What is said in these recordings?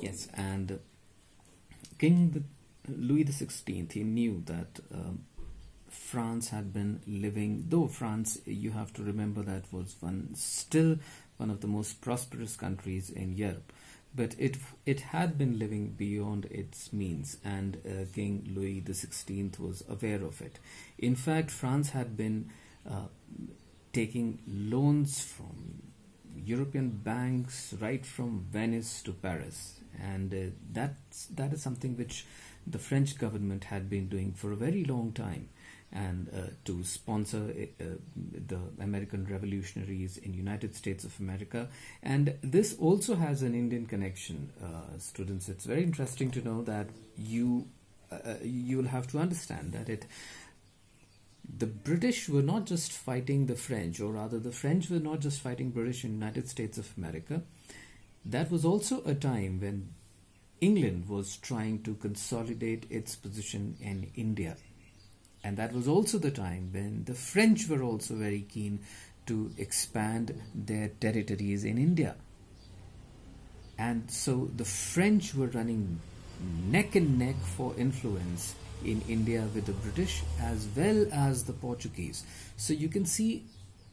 Yes, and King Louis XVI, he knew that France had been living, though France, you have to remember, that was still one of the most prosperous countries in Europe, but it had been living beyond its means, and King Louis XVI was aware of it. In fact, France had been taking loans from European banks right from Venice to Paris, and that is something which the French government had been doing for a very long time, and to sponsor the American revolutionaries in United States of America. And this also has an Indian connection, students. It's very interesting to know that you will have to understand that the British were not just fighting the French, or rather the French were not just fighting British in United States of America. That was also a time when England was trying to consolidate its position in India. And that was also the time when the French were also very keen to expand their territories in India. And so the French were running neck and neck for influence in India with the British as well as the Portuguese. So you can see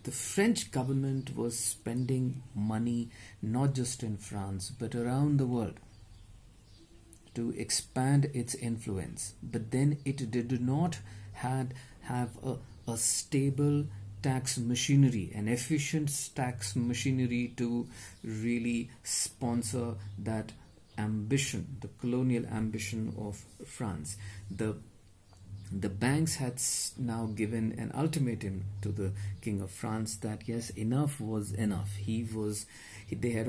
the French government was spending money not just in France but around the world to expand its influence. But then it did not have a stable tax machinery, an efficient tax machinery to really sponsor that ambition, the colonial ambition of France. The banks had now given an ultimatum to the King of France that yes, enough was enough. They had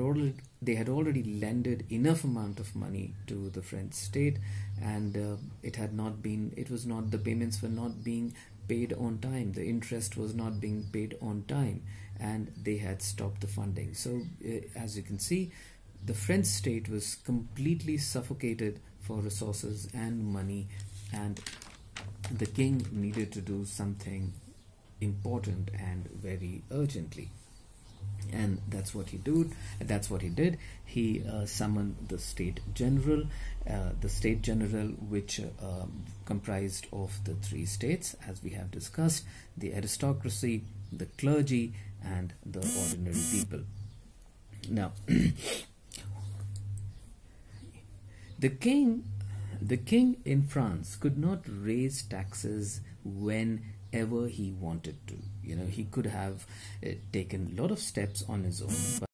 already lended enough amount of money to the French state, and the payments were not being paid on time. The interest was not being paid on time, and they had stopped the funding. So as you can see, the French state was completely suffocated for resources and money, and the king needed to do something important and very urgently. And that's what he did. He summoned the State General, which comprised of the three states, as we have discussed: the aristocracy, the clergy, and the ordinary people. Now, the king in France could not raise taxes whenever he wanted to. He could have taken a lot of steps on his own, but